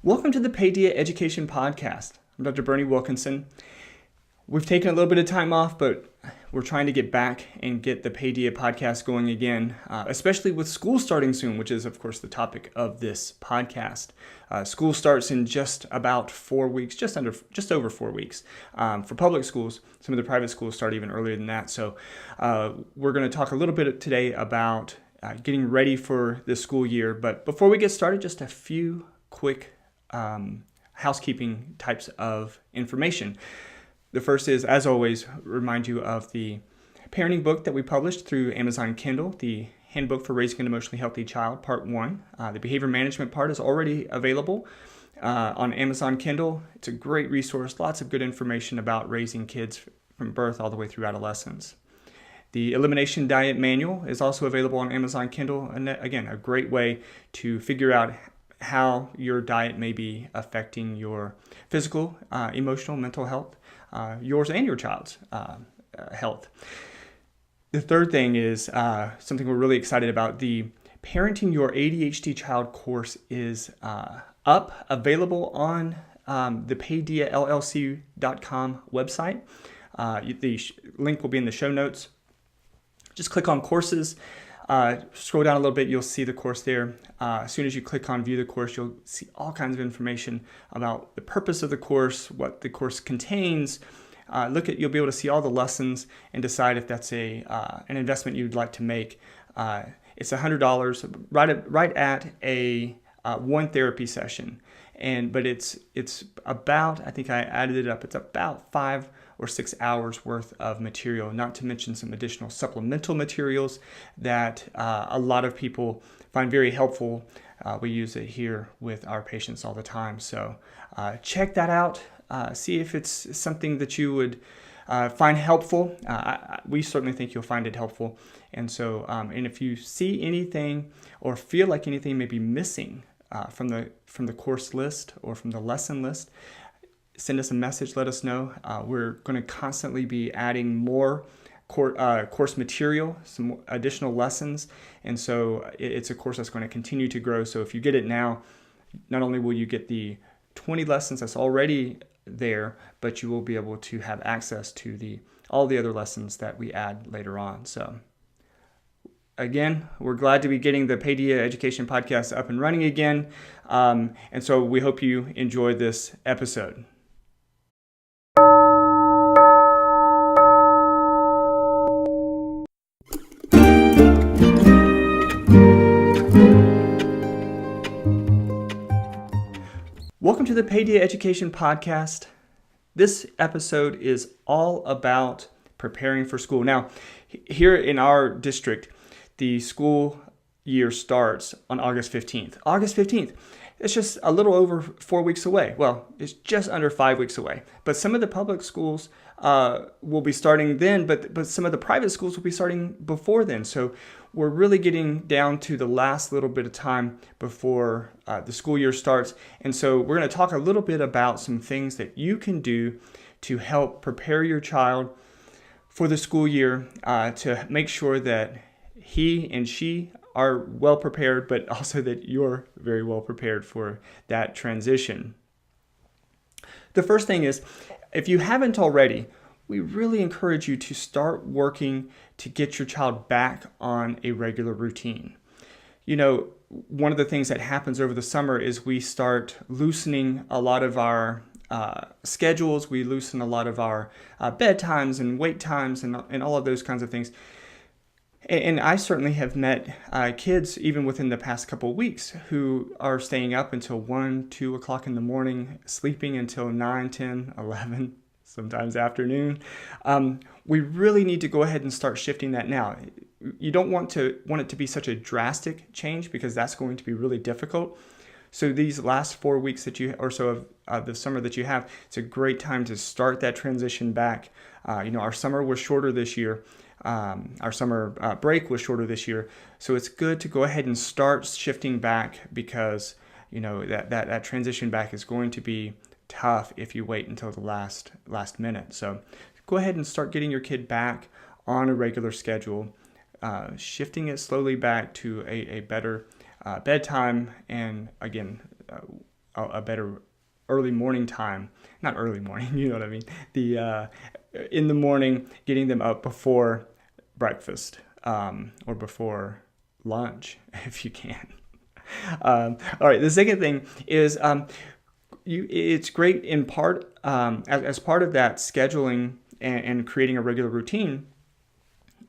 Welcome to the Paideia Education Podcast. I'm Dr. Berney Wilkinson. We've taken a little bit of time off, but we're trying to get back and get the Paideia podcast going again, especially with school starting soon, which is, of course, the topic of this podcast. School starts in just about 4 weeks, just over 4 weeks for public schools. Some of the private schools start even earlier than that. So we're going to talk a little bit today about getting ready for the school year. But before we get started, just a few quick housekeeping types of information. The first is, as always, remind you of the parenting book that we published through Amazon Kindle, the Handbook for Raising an Emotionally Healthy Child, Part 1. The behavior management part is already available on Amazon Kindle. It's a great resource, lots of good information about raising kids from birth all the way through adolescence. The Elimination Diet Manual is also available on Amazon Kindle, and again, a great way to figure out how your diet may be affecting your physical, emotional, mental health, yours and your child's health. The third thing is something we're really excited about. The Parenting Your ADHD Child course is available on the PaideiaLLC.com website. The link will be in the show notes. Just click on courses. Scroll down a little bit, you'll see the course there. As soon as you click on view the course, you'll see all kinds of information about the purpose of the course, what the course contains. You'll be able to see all the lessons and decide if that's an investment you'd like to make. It's $100 right at a one therapy session. But it's about, I think I added it up, it's about 5 or 6 hours worth of material, not to mention some additional supplemental materials that a lot of people find very helpful. We use it here with our patients all the time. So check that out. See if it's something that you would find helpful. We certainly think you'll find it helpful. And so, and if you see anything or feel like anything may be missing from the course list or from the lesson list, send us a message, let us know. We're going to constantly be adding more course material, some additional lessons, and so it's a course that's going to continue to grow. So if you get it now, not only will you get the 20 lessons that's already there, but you will be able to have access to all the other lessons that we add later on. So again, we're glad to be getting the Paideia Education Podcast up and running again. And so we hope you enjoy this episode. Welcome to the Paideia Education Podcast. This episode is all about preparing for school. Now, here in our district, the school year starts on August 15th. August 15th. It's just a little over 4 weeks away. Well, it's just under 5 weeks away. But some of the public schools will be starting then, but some of the private schools will be starting before then. So we're really getting down to the last little bit of time before the school year starts. And so we're going to talk a little bit about some things that you can do to help prepare your child for the school year, to make sure that he and she are well prepared, but also that you're very well prepared for that transition. The first thing is, if you haven't already, we really encourage you to start working to get your child back on a regular routine. You know, one of the things that happens over the summer is we start loosening a lot of our schedules. We loosen a lot of our bedtimes and wake times and all of those kinds of things. And I certainly have met kids, even within the past couple of weeks, who are staying up until 1, 2 o'clock in the morning, sleeping until 9, 10, 11, sometimes afternoon. We really need to go ahead and start shifting that now. You don't want it to be such a drastic change, because that's going to be really difficult. So these last 4 weeks or so of the summer that you have, it's a great time to start that transition back. Our summer was shorter this year. Our summer break was shorter this year. So it's good to go ahead and start shifting back, because that transition back is going to be tough if you wait until the last minute. So go ahead and start getting your kid back on a regular schedule, shifting it slowly back to a better bedtime, and again, a better early morning time. Not early morning, you know what I mean. In the morning, getting them up before breakfast or before lunch, if you can. All right, the second thing is it's great in part as part of that scheduling and creating a regular routine.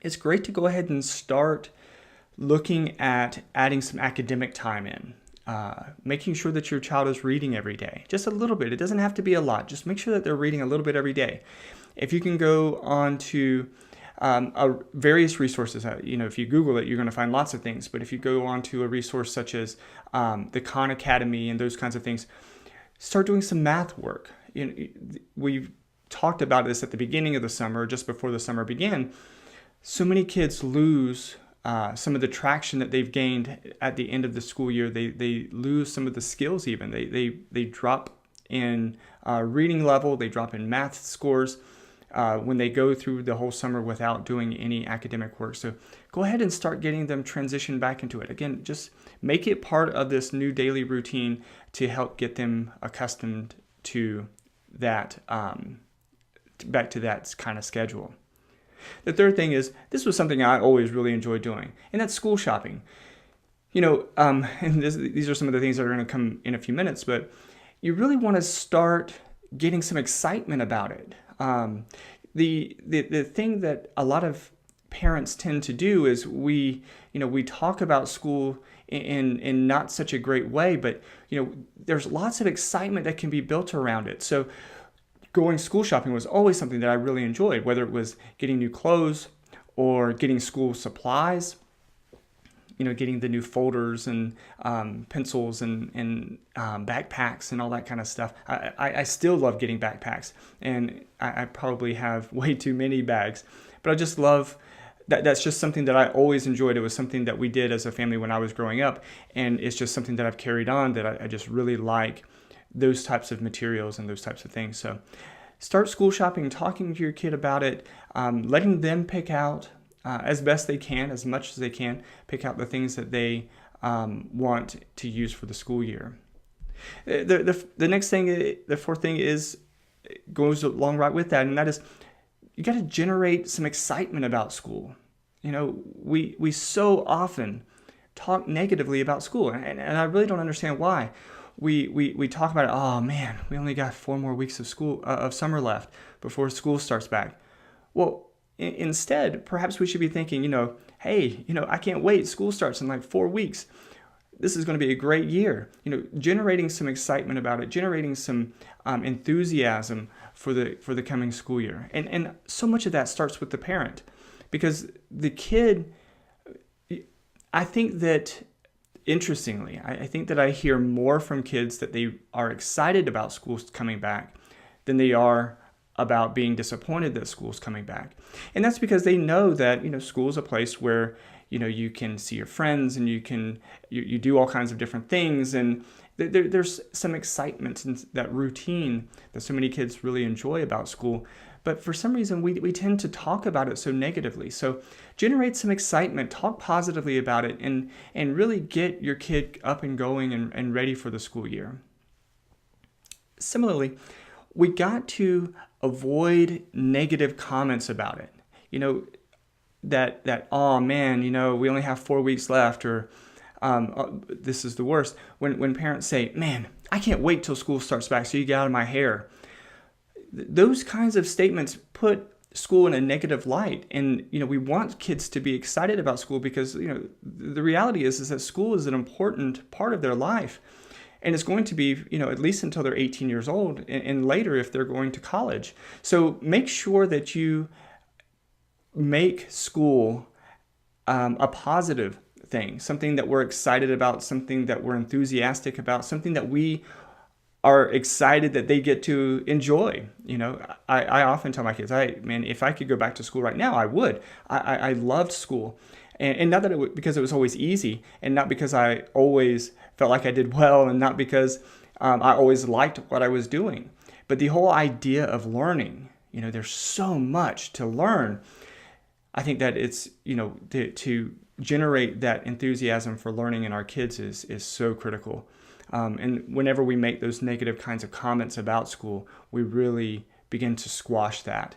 It's great to go ahead and start looking at adding some academic time in. Making sure that your child is reading every day, just a little bit. It doesn't have to be a lot. Just make sure that they're reading a little bit every day. If you can go on to various resources, if you Google it, you're going to find lots of things. But if you go on to a resource such as the Khan Academy and those kinds of things, start doing some math work. We've talked about this at the beginning of the summer, just before the summer began. So many kids lose some of the traction that they've gained at the end of the school year. They lose some of the skills even. They drop in reading level, they drop in math scores when they go through the whole summer without doing any academic work. So go ahead and start getting them transition back into it. Again, just make it part of this new daily routine to help get them accustomed to that, back to that kind of schedule. The third thing is, this was something I always really enjoyed doing, and that's school shopping. And these are some of the things that are going to come in a few minutes, but you really want to start getting some excitement about it. The thing that a lot of parents tend to do is we talk about school in not such a great way, but there's lots of excitement that can be built around it. So going school shopping was always something that I really enjoyed, whether it was getting new clothes or getting school supplies, getting the new folders and pencils and backpacks and all that kind of stuff. I still love getting backpacks, and I probably have way too many bags, but I just love that. That's just something that I always enjoyed. It was something that we did as a family when I was growing up, and it's just something that I've carried on, that I just really like those types of materials and those types of things. So start school shopping, talking to your kid about it, letting them pick out as best they can, as much as they can, pick out the things that they want to use for the school year. The next thing, the fourth thing goes along right with that, and that is you got to generate some excitement about school. We so often talk negatively about school, and I really don't understand why. We talk about it. Oh man, we only got 4 more weeks of summer left before school starts back. Well, instead, perhaps we should be thinking, hey, I can't wait. School starts in like 4 weeks. This is going to be a great year. Generating some excitement about it, generating some enthusiasm for the coming school year, and so much of that starts with the parent, because the kid. I think that. Interestingly, I think that I hear more from kids that they are excited about schools coming back than they are about being disappointed that school's coming back. And that's because they know that, school is a place where, you can see your friends and you do all kinds of different things. And there's some excitement and that routine that so many kids really enjoy about school. But for some reason, we tend to talk about it so negatively. So generate some excitement, talk positively about it, and really get your kid up and going and ready for the school year. Similarly, we got to avoid negative comments about it. That oh man, we only have 4 weeks left, or this is the worst. When parents say, man, I can't wait till school starts back so you get out of my hair. Those kinds of statements put school in a negative light. And, we want kids to be excited about school because, the reality is that school is an important part of their life. And it's going to be, at least until they're 18 years old and later if they're going to college. So make sure that you make school a positive thing, something that we're excited about, something that we're enthusiastic about, something that we are excited that they get to enjoy. I often tell my kids, if I could go back to school right now, I would. I loved school. And not that because it was always easy, and not because I always felt like I did well, and not because I always liked what I was doing. But the whole idea of learning, there's so much to learn. I think that it's, to generate that enthusiasm for learning in our kids is so critical. And whenever we make those negative kinds of comments about school, we really begin to squash that.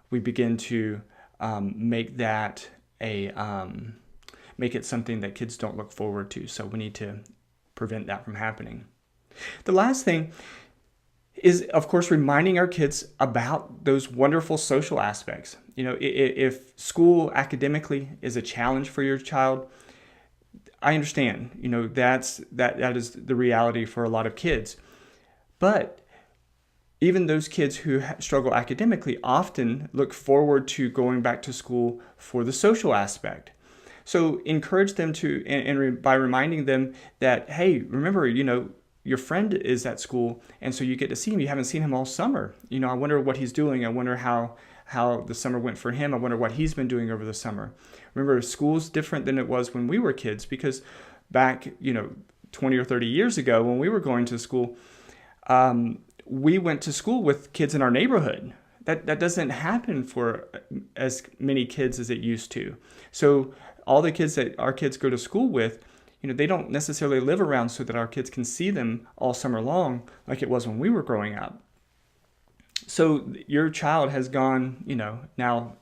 We begin to make that make it something that kids don't look forward to. So we need to prevent that from happening. The last thing is, of course, reminding our kids about those wonderful social aspects. If school academically is a challenge for your child, I understand. That is the reality for a lot of kids. But even those kids who struggle academically often look forward to going back to school for the social aspect. So encourage them to, and by reminding them that, hey, remember, your friend is at school, and so you get to see him. You haven't seen him all summer. I wonder what he's doing. I wonder how the summer went for him. I wonder what he's been doing over the summer. Remember, school's different than it was when we were kids, because back, 20 or 30 years ago when we were going to school, we went to school with kids in our neighborhood. That doesn't happen for as many kids as it used to. So all the kids that our kids go to school with, they don't necessarily live around so that our kids can see them all summer long like it was when we were growing up. So your child has gone, now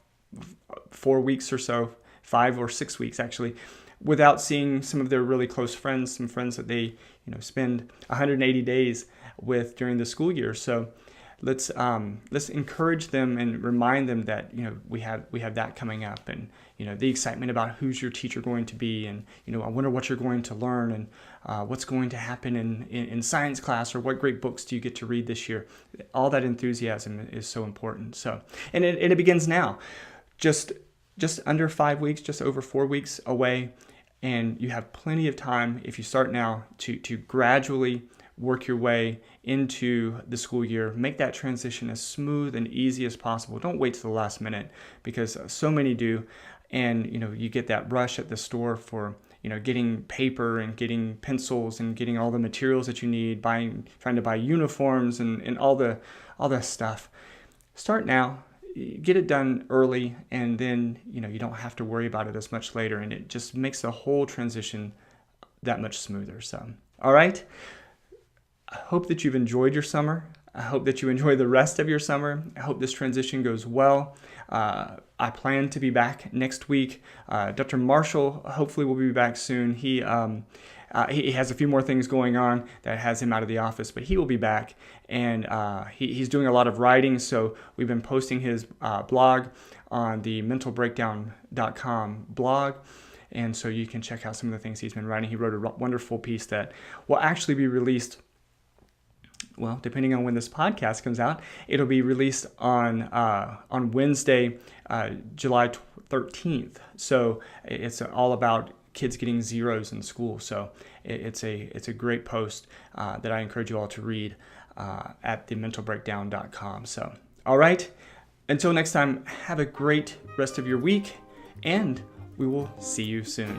4 weeks or so, 5 or 6 weeks actually, without seeing some of their really close friends, some friends that they, spend 180 days with during the school year. So let's encourage them and remind them that we have that coming up, and the excitement about who's your teacher going to be, and I wonder what you're going to learn, and what's going to happen in science class, or what great books do you get to read this year. All that enthusiasm is so important. So and it begins now, just under 5 weeks, just over 4 weeks away, and you have plenty of time if you start now to gradually work your way into the school year. Make that transition as smooth and easy as possible. Don't wait till the last minute, because so many do. And, you get that rush at the store for, getting paper and getting pencils and getting all the materials that you need, trying to buy uniforms and all that stuff. Start now, get it done early, and then, you don't have to worry about it as much later. And it just makes the whole transition that much smoother. So, all right. I hope that you've enjoyed your summer. I hope that you enjoy the rest of your summer. I hope this transition goes well. I plan to be back next week. Dr. Marshall hopefully will be back soon. He has a few more things going on that has him out of the office, but he will be back. And he's doing a lot of writing, so we've been posting his blog on the mentalbreakdown.com blog. And so you can check out some of the things he's been writing. He wrote a wonderful piece that will actually be released, well, depending on when this podcast comes out, it'll be released on Wednesday, July 13th. So it's all about kids getting zeros in school. So it's a great post that I encourage you all to read at thementalbreakdown.com. So, all right, until next time, have a great rest of your week, and we will see you soon.